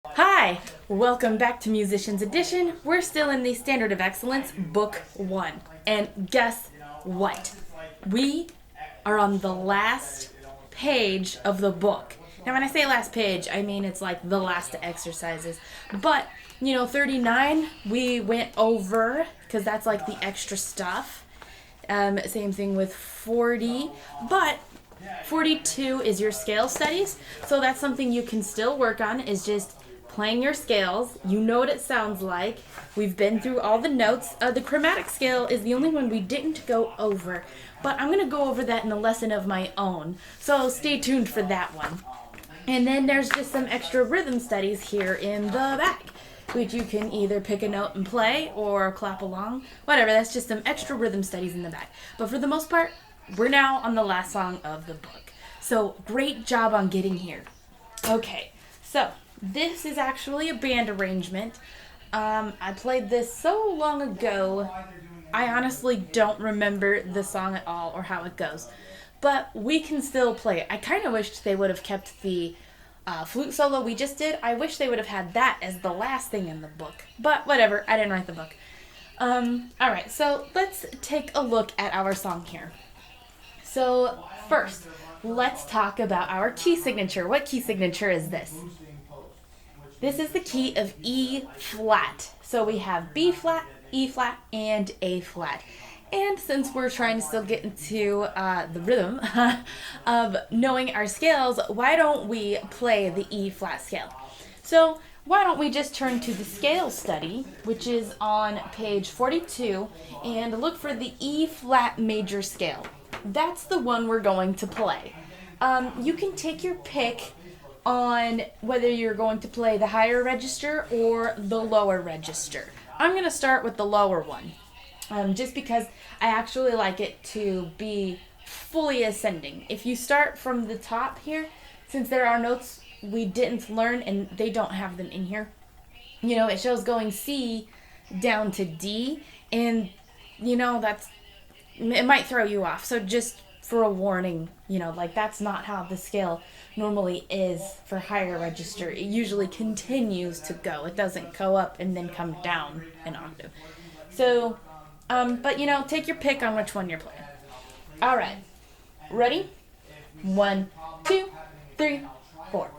Hi, welcome back to Musicians Edition. We're still in the Standard of Excellence, Book 1. And guess what? We are on the last page of the book. Now, when I say last page, I mean it's like the last exercises. But, 39, we went over, because that's like the extra stuff. Same thing with 40, but 42 is your scale studies, so that's something you can still work on, is just playing your scales. You know what it sounds like. We've been through all the notes. The chromatic scale is the only one we didn't go over, but I'm going to go over that in a lesson of my own, so stay tuned for that one. And then there's just some extra rhythm studies here in the back, which you can either pick a note and play or clap along, whatever. That's just some extra rhythm studies in the back. But for the most part, we're now on the last song of the book. So great job on getting here. Okay, so this is actually a band arrangement. I played this so long ago, I honestly don't remember the song at all or how it goes. But we can still play it. I kind of wished they would have kept the flute solo we just did. I wish they would have had that as the last thing in the book. But whatever, I didn't write the book. Alright, so let's take a look at our song here. So first, let's talk about our key signature. What key signature is this? This is the key of E flat. So we have B flat, E flat, and A flat. And since we're trying to still get into the rhythm of knowing our scales, why don't we play the E flat scale? So why don't we just turn to the scale study, which is on page 42, and look for the E flat major scale. That's the one we're going to play. You can take your pick on whether you're going to play the higher register or the lower register. I'm going to start with the lower one, just because I actually like it to be fully ascending. If you start from the top here, since there are notes we didn't learn and they don't have them in here, it shows going C down to D, and it might throw you off. So just for a warning, that's not how the scale normally is for higher register. It usually continues to go. It doesn't go up and then come down an octave. So, but take your pick on which one you're playing. All right. Ready? 1, 2, 3, 4.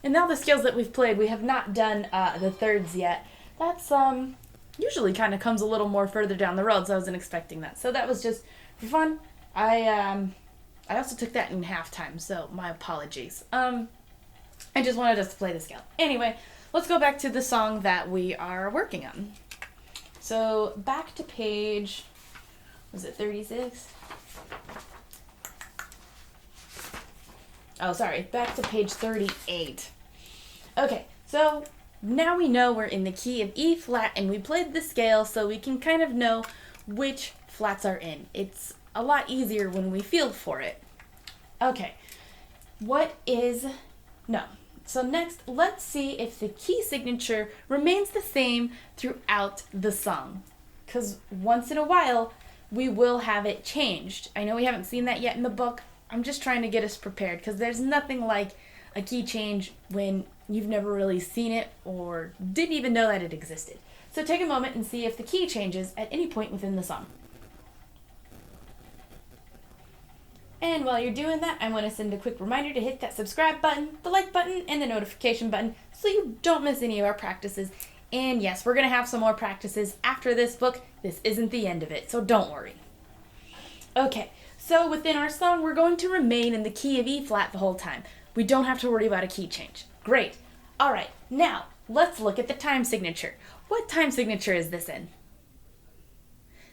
And now the scales that we've played, we have not done the thirds yet. That's usually kind of comes a little more further down the road, so I wasn't expecting that. So that was just for fun. I also took that in halftime, so my apologies. I just wanted us to play the scale. Anyway, let's go back to the song that we are working on. So back to page, was it 36? Oh, sorry, back to page 38. Okay, so now we know we're in the key of E flat and we played the scale, so we can kind of know which flats are in. It's a lot easier when we feel for it. Okay, so next, let's see if the key signature remains the same throughout the song. Because once in a while, we will have it changed. I know we haven't seen that yet in the book. I'm just trying to get us prepared, because there's nothing like a key change when you've never really seen it or didn't even know that it existed. So take a moment and see if the key changes at any point within the song. And while you're doing that, I want to send a quick reminder to hit that subscribe button, the like button, and the notification button so you don't miss any of our practices. And yes, we're going to have some more practices after this book. This isn't the end of it, so don't worry. Okay, so within our song, we're going to remain in the key of E flat the whole time. We don't have to worry about a key change. Great. All right, now let's look at the time signature. What time signature is this in?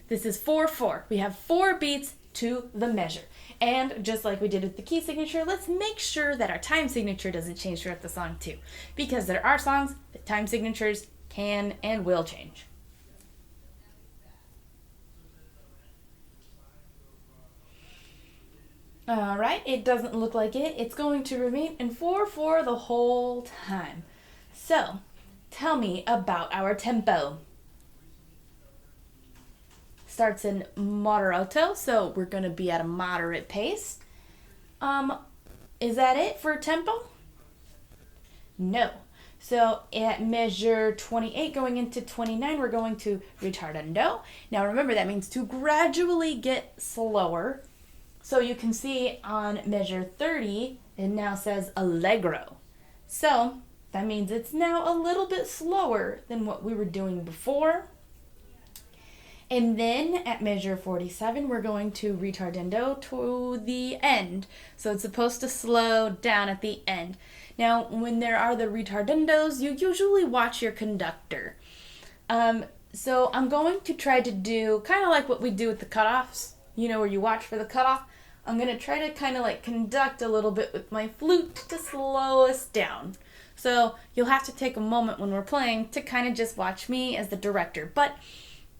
This is 4/4. We have 4 beats to the measure. And just like we did with the key signature, let's make sure that our time signature doesn't change throughout the song too, because there are songs that time signatures can and will change. All right, it doesn't look like it. It's going to remain in 4/4 the whole time. So, tell me about our tempo. Starts in moderato, so we're going to be at a moderate pace. Is that it for tempo? No. So at measure 28 going into 29, we're going to ritardando. Now remember, that means to gradually get slower. So you can see on measure 30, it now says allegro. So that means it's now a little bit slower than what we were doing before. And then at measure 47, we're going to ritardando to the end. So it's supposed to slow down at the end. Now, when there are the retardandos, you usually watch your conductor. So I'm going to try to do kind of like what we do with the cutoffs, where you watch for the cutoff. I'm going to try to kind of like conduct a little bit with my flute to slow us down. So you'll have to take a moment when we're playing to kind of just watch me as the director. But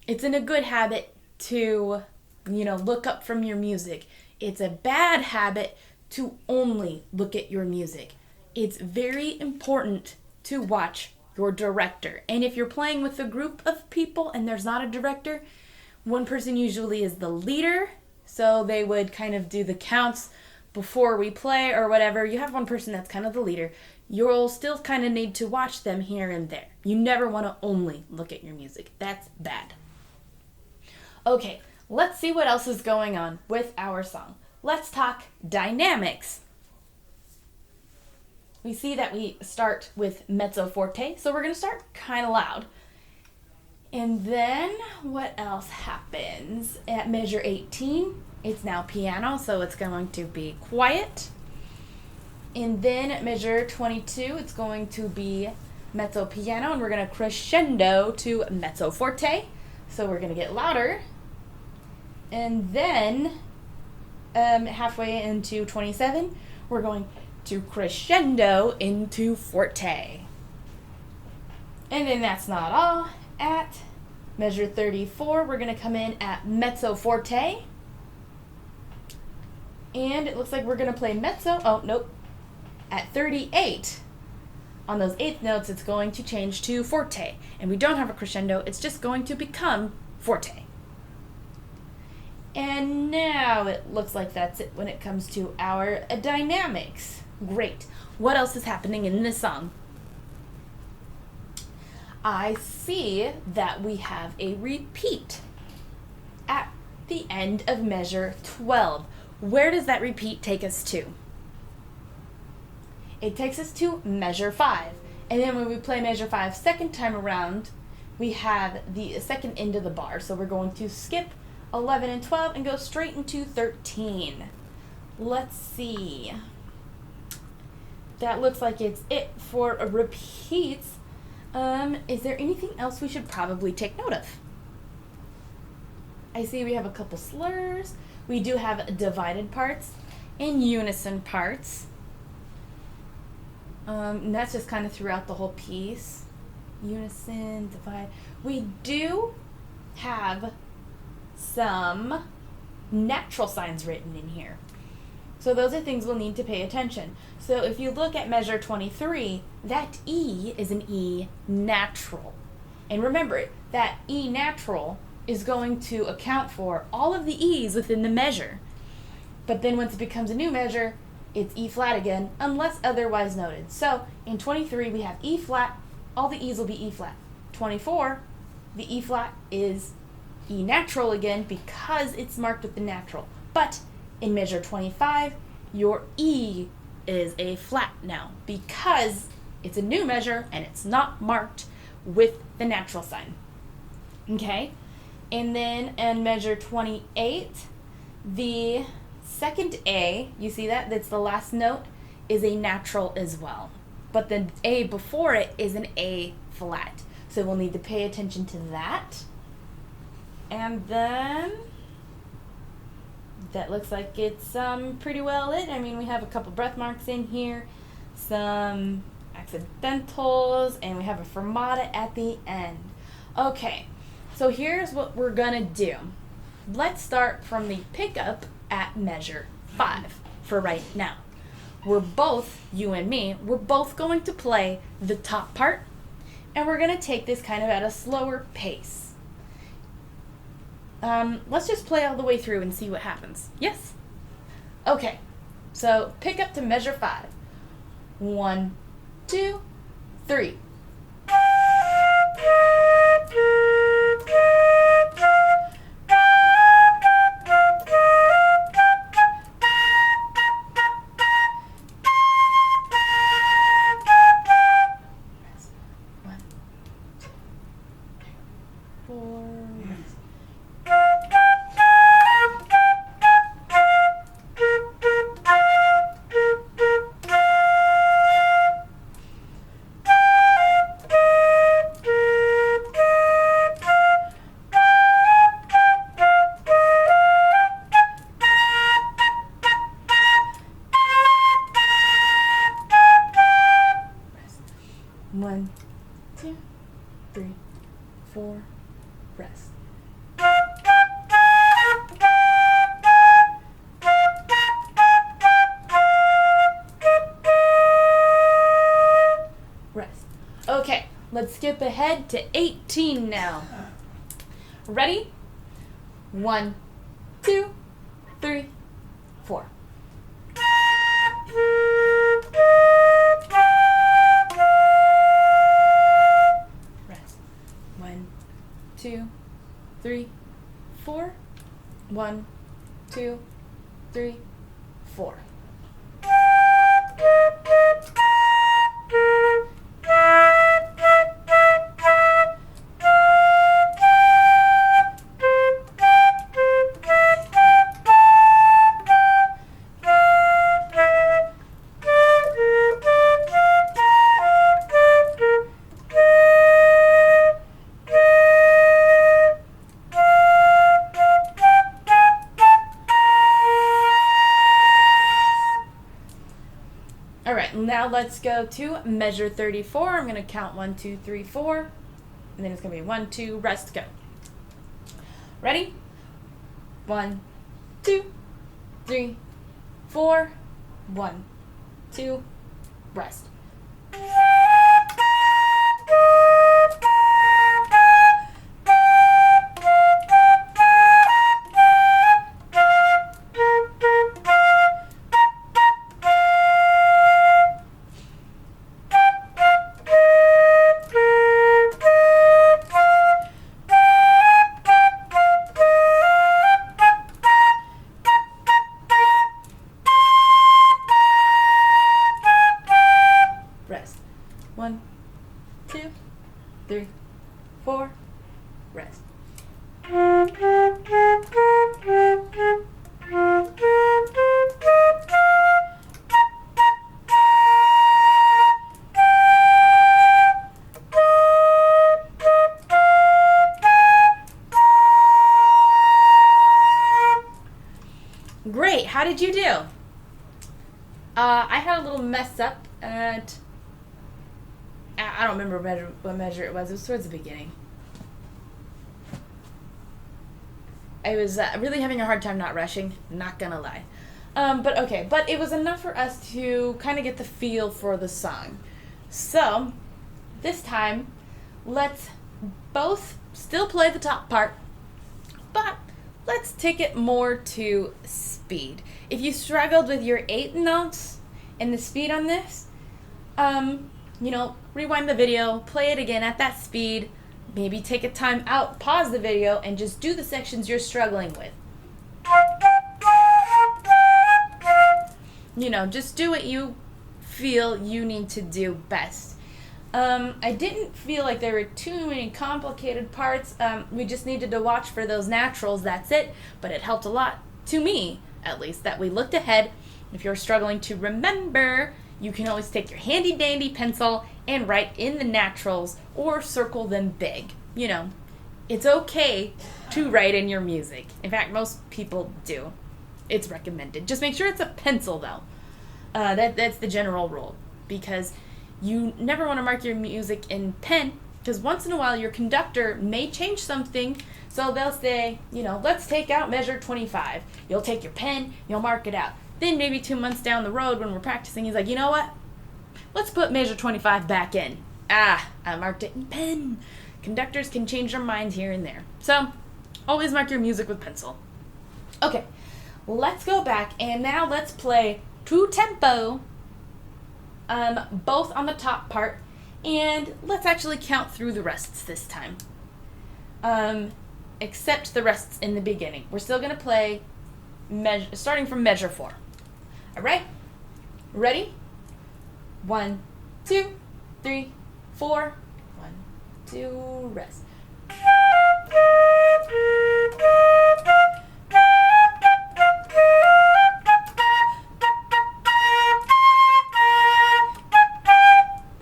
it's in a good habit to, look up from your music. It's a bad habit to only look at your music. It's very important to watch your director. And if you're playing with a group of people and there's not a director, one person usually is the leader. So they would kind of do the counts before we play or whatever. You have one person that's kind of the leader. You'll still kind of need to watch them here and there. You never want to only look at your music. That's bad. Okay, let's see what else is going on with our song. Let's talk dynamics. We see that we start with mezzo forte, so we're going to start kind of loud. And then what else happens? At measure 18, it's now piano, so it's going to be quiet. And then at measure 22, it's going to be mezzo piano, and we're going to crescendo to mezzo forte. So we're going to get louder. And then halfway into 27, we're going to crescendo into forte. And then that's not all. At measure 34, we're going to come in at mezzo forte. And it looks like we're going to play mezzo. Oh, nope. At 38, on those eighth notes, it's going to change to forte. And we don't have a crescendo. It's just going to become forte. And now it looks like that's it when it comes to our dynamics. Great. What else is happening in this song? I see that we have a repeat at the end of measure 12. Where does that repeat take us to? It takes us to measure 5. And then when we play measure 5 second time around, we have the second end of the bar. So we're going to skip 11 and 12 and go straight into 13. Let's see. That looks like it's it for repeats. Is there anything else we should probably take note of? I see we have a couple slurs. We do have divided parts and unison parts. And that's just kind of throughout the whole piece. Unison, divide. We do have some natural signs written in here. So those are things we'll need to pay attention. So if you look at measure 23, that E is an E natural. And remember, that E natural is going to account for all of the E's within the measure. But then once it becomes a new measure, it's E flat again, unless otherwise noted. So in 23, we have E flat, all the E's will be E flat. 24, the E flat is E natural again because it's marked with the natural. But in measure 25, your E is a flat now because it's a new measure and it's not marked with the natural sign. Okay? And then in measure 28, the second A, you see that? That's the last note, is a natural as well. But the A before it is an A flat. So we'll need to pay attention to that. And then that looks like it's pretty well it. I mean, we have a couple breath marks in here, some accidentals, and we have a fermata at the end. Okay, so here's what we're gonna do. Let's start from the pickup at measure 5 for right now. We're both, you and me, we're both going to play the top part, and we're gonna take this kind of at a slower pace. Let's just play all the way through and see what happens. Yes? Okay, so pick up to measure 5. 1, 2, 3. One, two, three, four, rest. Rest. Okay, let's skip ahead to 18 now. Ready? 1, 2, 3, 4. Rest. 1, 2, 3, 4. 1, 2, 3, 4. All right, now let's go to measure 34. I'm gonna count 1, 2, 3, 4, and then it's gonna be 1, 2, rest, go. Ready? 1, 2, 3, 4, 1, 2, rest. Rest. 1, 2, 3, 4, rest. Great, how did you do? I had a little mess up at, I don't remember what measure it was. It was towards the beginning. I was really having a hard time not rushing, not gonna lie. But okay, but it was enough for us to kind of get the feel for the song. So, this time, let's both still play the top part, but let's take it more to speed. If you struggled with your 8 notes and the speed on this, rewind the video, play it again at that speed, maybe take a time out, pause the video, and just do the sections you're struggling with. Just do what you feel you need to do best. I didn't feel like there were too many complicated parts. We just needed to watch for those naturals, that's it. But it helped a lot, to me at least, that we looked ahead. If you're struggling to remember you can always take your handy dandy pencil and write in the naturals or circle them big. You know, it's okay to write in your music. In fact, most people do. It's recommended. Just make sure it's a pencil, though. That's the general rule, because you never want to mark your music in pen, because once in a while your conductor may change something. So they'll say, you know, let's take out measure 25. You'll take your pen, you'll mark it out. Then maybe 2 months down the road when we're practicing, he's like, you know what? Let's put measure 25 back in. I marked it in pen. Conductors can change their minds here and there. So always mark your music with pencil. Okay, let's go back, and now let's play two tempo, both on the top part, and let's actually count through the rests this time. Except the rests in the beginning. We're still going to play starting from measure 4. All right? Ready? 1, 2, 3, 4. 1, 2, rest.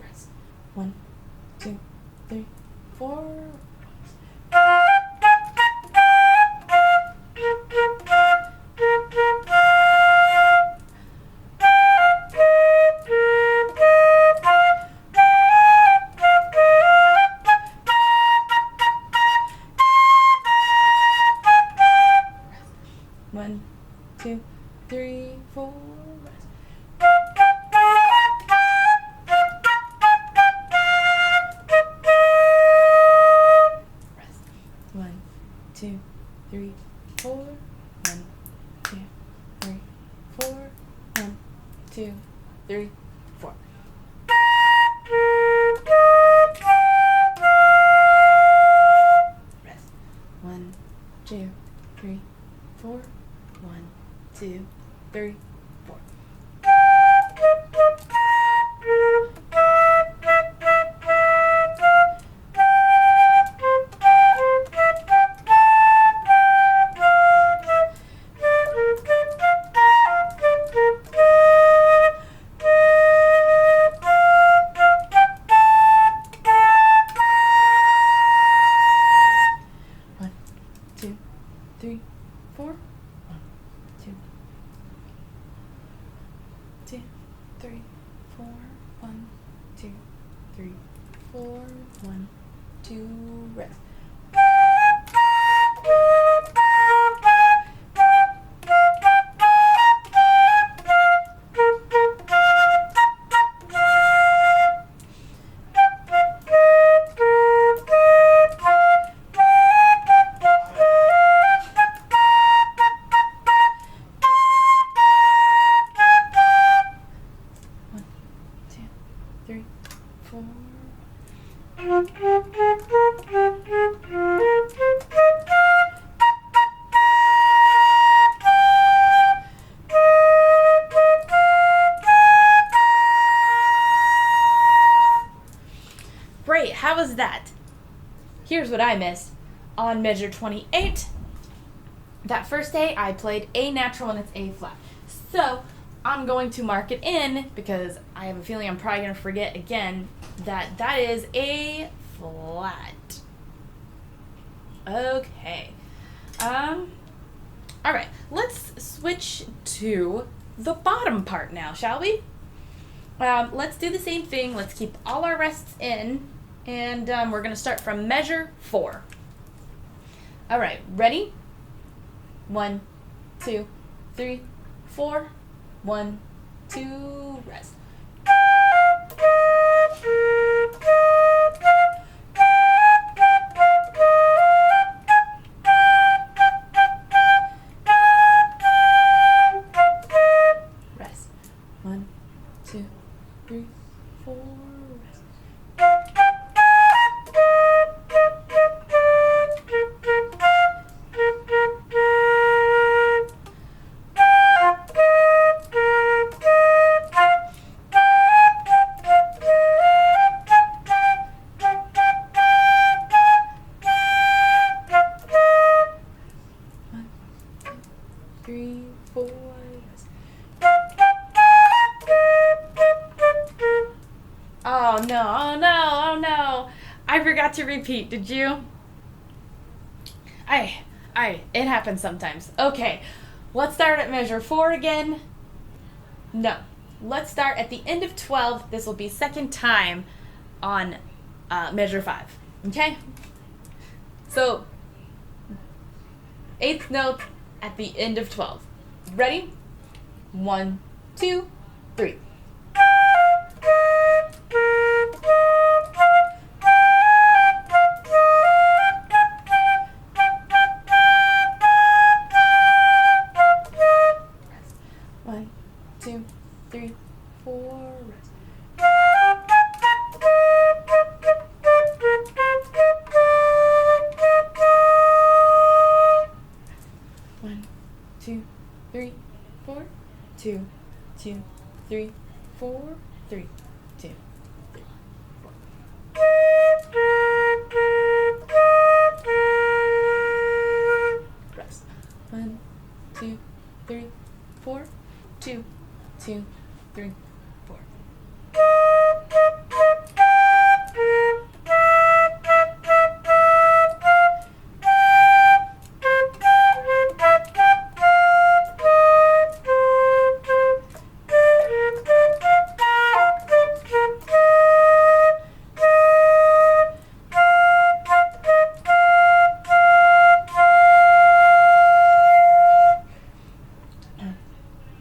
Rest. 1, 2, 3, 4. One, two, three, four, rest. Rest. 1, 2, 3, 4. 1, 2, 3, 4. 1, 2, 3, 4. Rest. 1, 2, 3, 4. 1, 2, 3, 4. One, two, three, four. 2, 3, 4. 1, 2, 3, 4. 1, 2, rest. Three, four. Great, how was that? Here's what I missed. On measure 28, that first day I played A natural and it's A flat. So I'm going to mark it in, because I have a feeling I'm probably going to forget again, that is A flat. Okay. Alright, let's switch to the bottom part now, shall we? Let's do the same thing. Let's keep all our rests in, and we're going to start from measure 4. Alright, ready? 1, 2, 3, 4. 1, 2, rest. Rest. 1, 2, 3, 4, rest. I forgot to repeat, did you? It happens sometimes. Okay, let's start at measure 4 again. No, let's start at the end of 12. This will be second time on measure 5. Okay? So, 8th note at the end of 12. Ready? 1, 2, 3. One, two, three, four. Rest. One, two, three, four. 2, 2, 3, 4. 3, 2, 3, 4. Rest. 1, 2, 3, 4. 2, 2, 3, 4.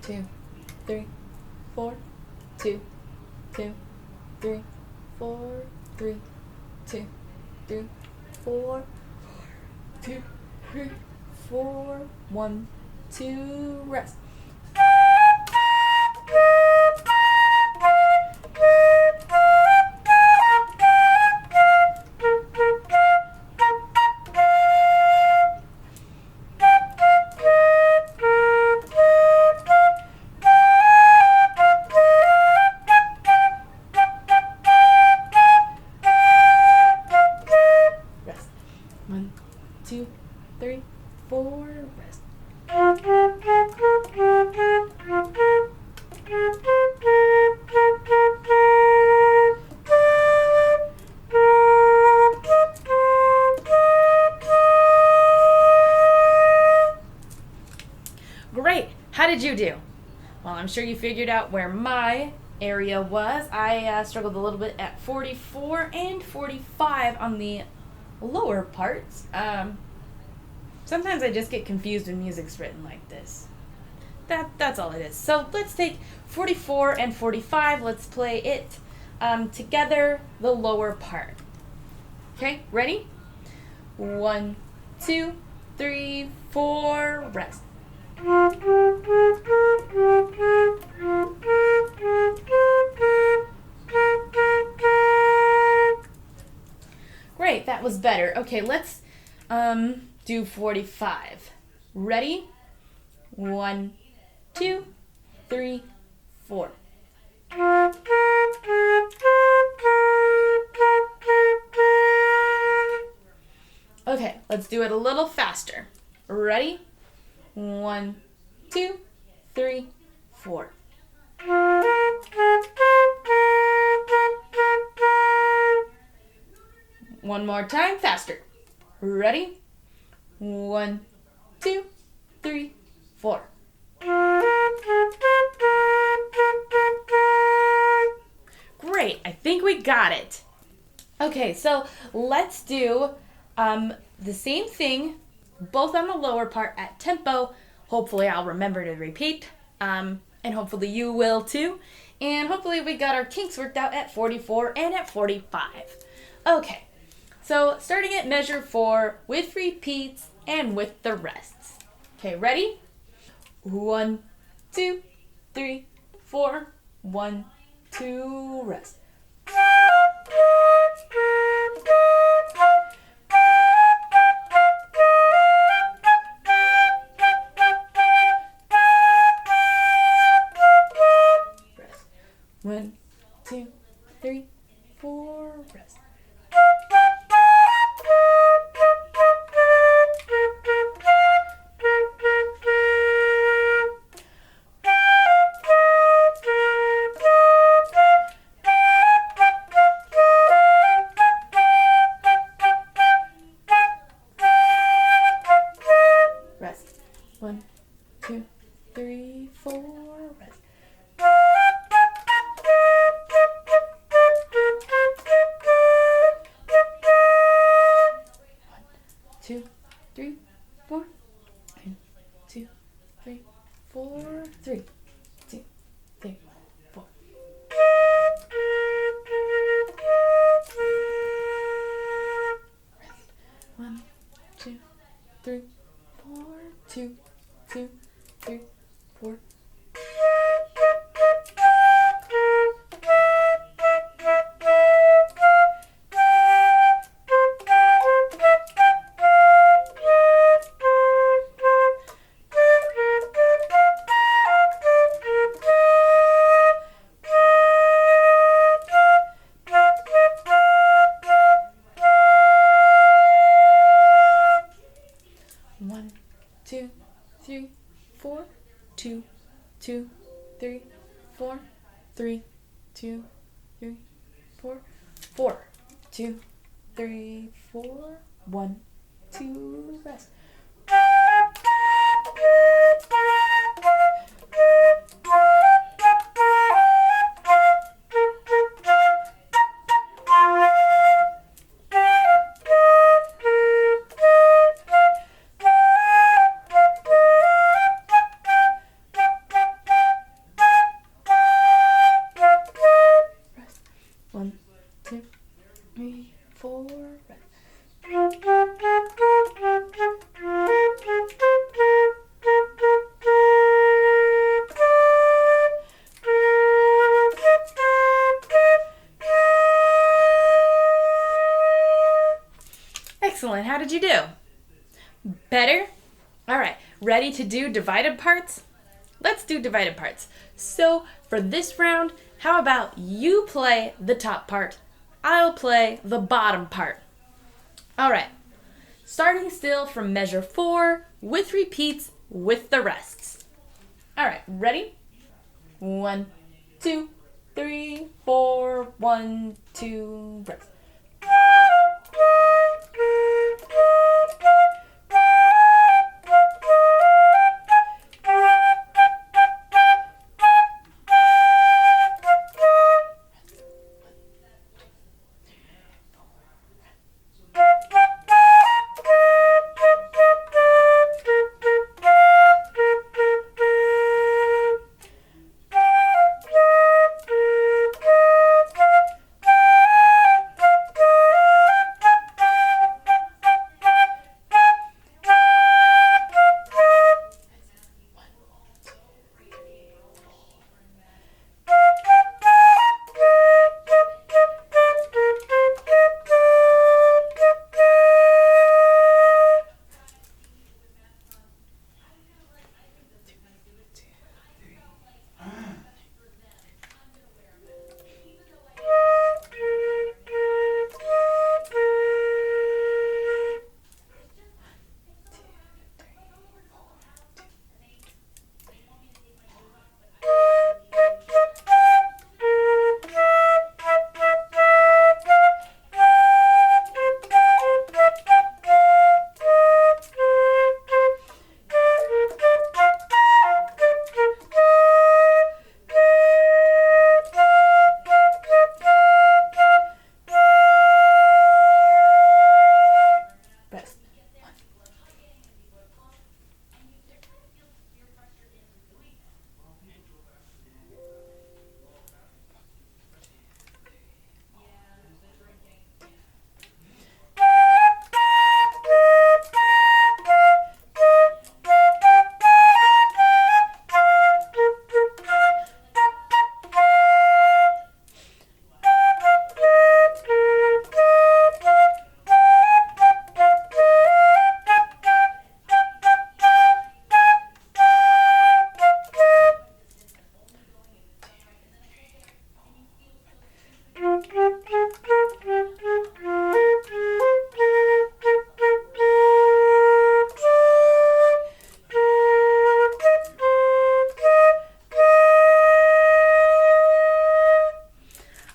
Two, three, 4. 2, 2, 3, 4. 3, 2, 3, 4. 2, 3, 4. 1, 2. Rest. Rest. 1, 2, 3, 4. Rest. Great. How did you do? Well, I'm sure you figured out where my area was. I struggled a little bit at 44 and 45 on the lower parts. Sometimes I just get confused when music's written like this. That's all it is. So let's take 44 and 45. Let's play it together, the lower part. Okay, ready? 1, 2, 3, 4. Rest. Great, that was better. Okay, let's do 45. Ready? 1, 2, 3, 4. Okay, let's do it a little faster. Ready? 1, 2, 3, 4. One more time, faster. Ready? 1, 2, 3, 4. Great, I think we got it. Okay, so let's do the same thing, both on the lower part at tempo. Hopefully I'll remember to repeat, and hopefully you will too. And hopefully we got our kinks worked out at 44 and at 45. Okay, so starting at measure 4 with repeats and with the rests. Okay, ready? 1, 2, 3, 4. 1, 2, rest. Rest. 1, 2, 3, 4. Rest. 1, 2, 3, 4. Rest. 2, 3, 4. 1, 2, 3, 4. 3, 2, 3, 4. Rest. 1, 2, 3, 4. 2, 2, 3, 4. One, two, three, 4. 2, 2, 3, 4. 3, 2, 3, 4. 4, 2, 3, 4. 1, 2. Rest. Rest. 1, 2, 3, 4. Rest. Excellent. How did you do? Better? All right. Ready to do divided parts? Let's do divided parts. So for this round, how about you play the top part? I'll play the bottom part. All right. Starting still from measure 4 with repeats with the rests. All right. Ready? 1, 2, 3, 4. 1, 2. Rest.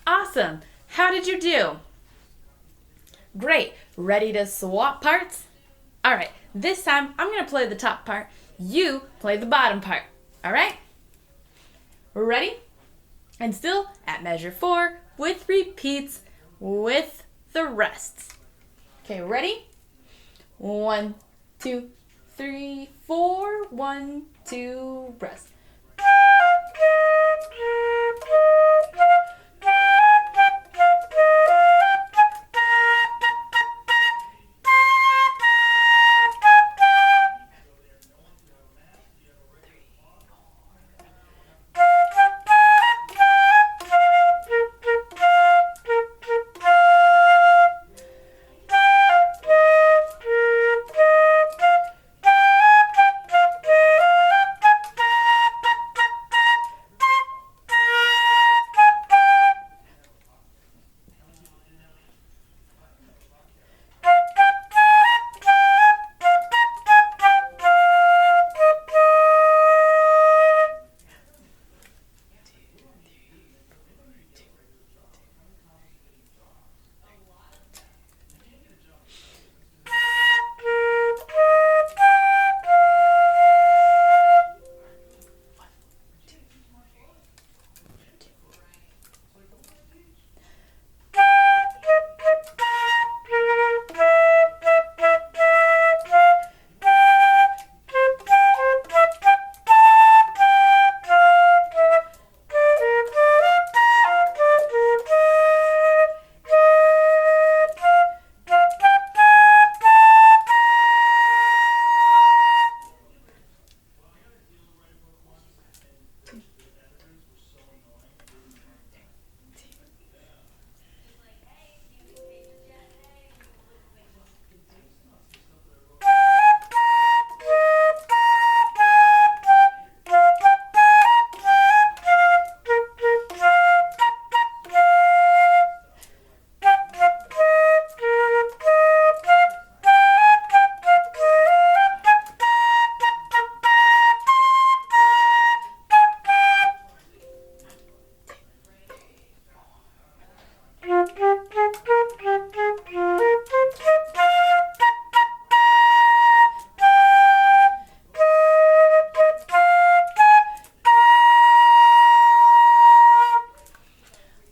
Awesome. How did you do? Great. Ready to swap parts? All right. This time I'm going to play the top part. You play the bottom part. All right? Ready? And still at measure 4 with repeats with the rests. Okay, ready? 1, 2, 3, 4. 1, 2, rest.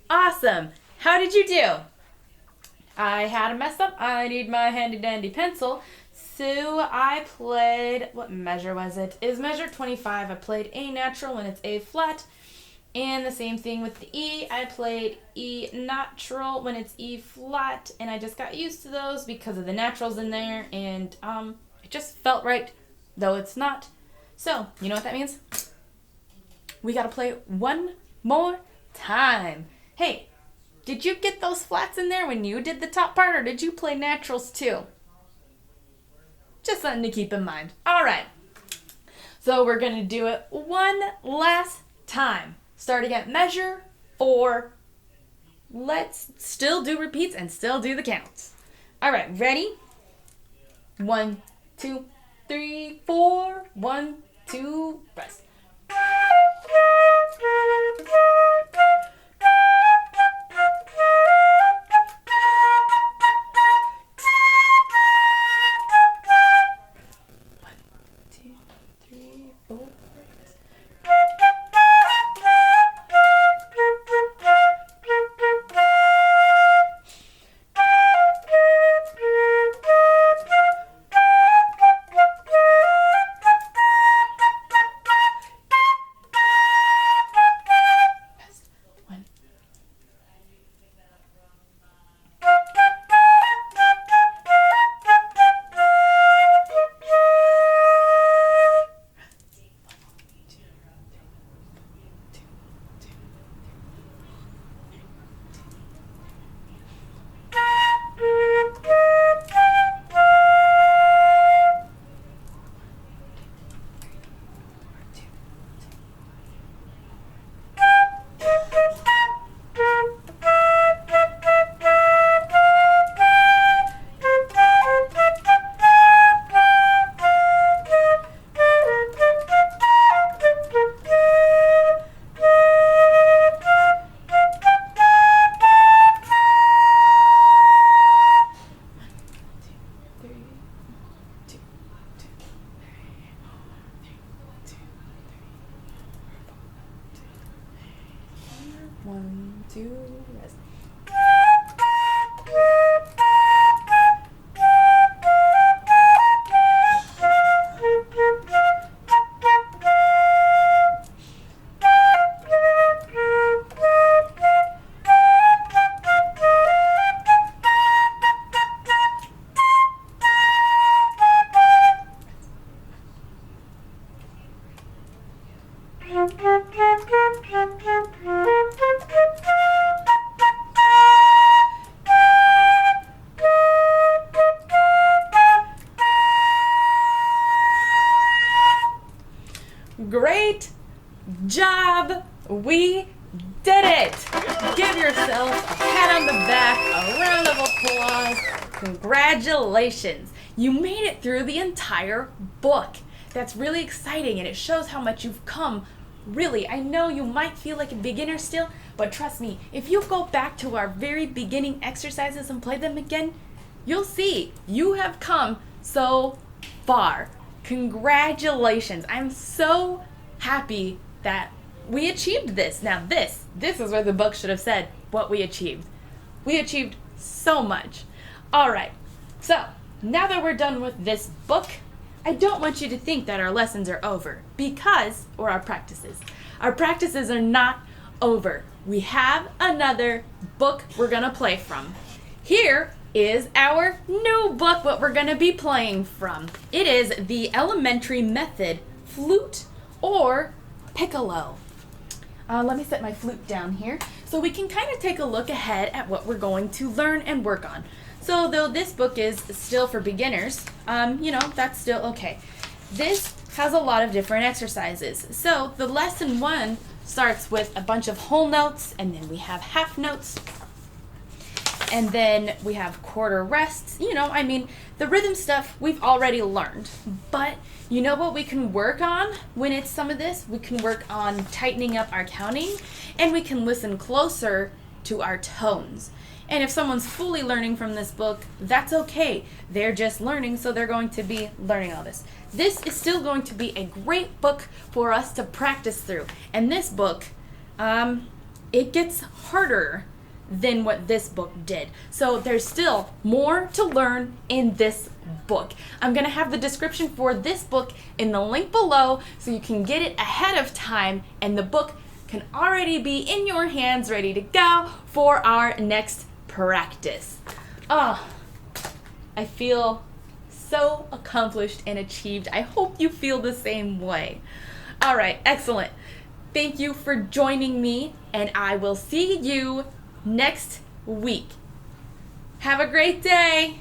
Awesome. How did you do? I had a mess up. I need my handy dandy pencil. So I played, what measure was it? It was measure 25. I played A natural when it's A flat. And the same thing with the E. I played E natural when it's E flat. And I just got used to those because of the naturals in there. And it just felt right, though it's not. So, you know what that means? We got to play one more time. Hey, did you get those flats in there when you did the top part, or did you play naturals too? Just something to keep in mind. All right. So we're going to do it one last time. Starting at measure 4. Let's still do repeats and still do the counts. All right, ready? 1, 2, 3, 4. 1, 2, rest. 1, 2, rest. Great job! We did it! Give yourself a pat on the back, a round of applause. Congratulations! You made it through the entire book. That's really exciting, and it shows how much you've come. Really, I know you might feel like a beginner still, but trust me, if you go back to our very beginning exercises and play them again, you'll see you have come so far. Congratulations. I'm so happy that we achieved this. Now this is where the book should have said what we achieved. We achieved so much. All right, so now that we're done with this book, I don't want you to think that our lessons are over or our practices. Our practices are not over. We have another book we're gonna play from. Here is our new book, what we're gonna be playing from. It is the elementary method, Flute or Piccolo. Let me set my flute down here so we can kind of take a look ahead at what we're going to learn and work on. So though this book is still for beginners, that's still okay. This has a lot of different exercises. So the lesson 1 starts with a bunch of whole notes, and then we have half notes, and then we have quarter rests. The rhythm stuff we've already learned. But you know what we can work on when it's some of this? We can work on tightening up our counting, and we can listen closer to our tones. And if someone's fully learning from this book, that's okay. They're just learning, so they're going to be learning all this. This is still going to be a great book for us to practice through. And this book, it gets harder than what this book did. So there's still more to learn in this book. I'm gonna have the description for this book in the link below so you can get it ahead of time, and the book can already be in your hands ready to go for our next practice. I feel so accomplished and achieved. I hope you feel the same way. All right, excellent. Thank you for joining me, and I will see you next week. Have a great day.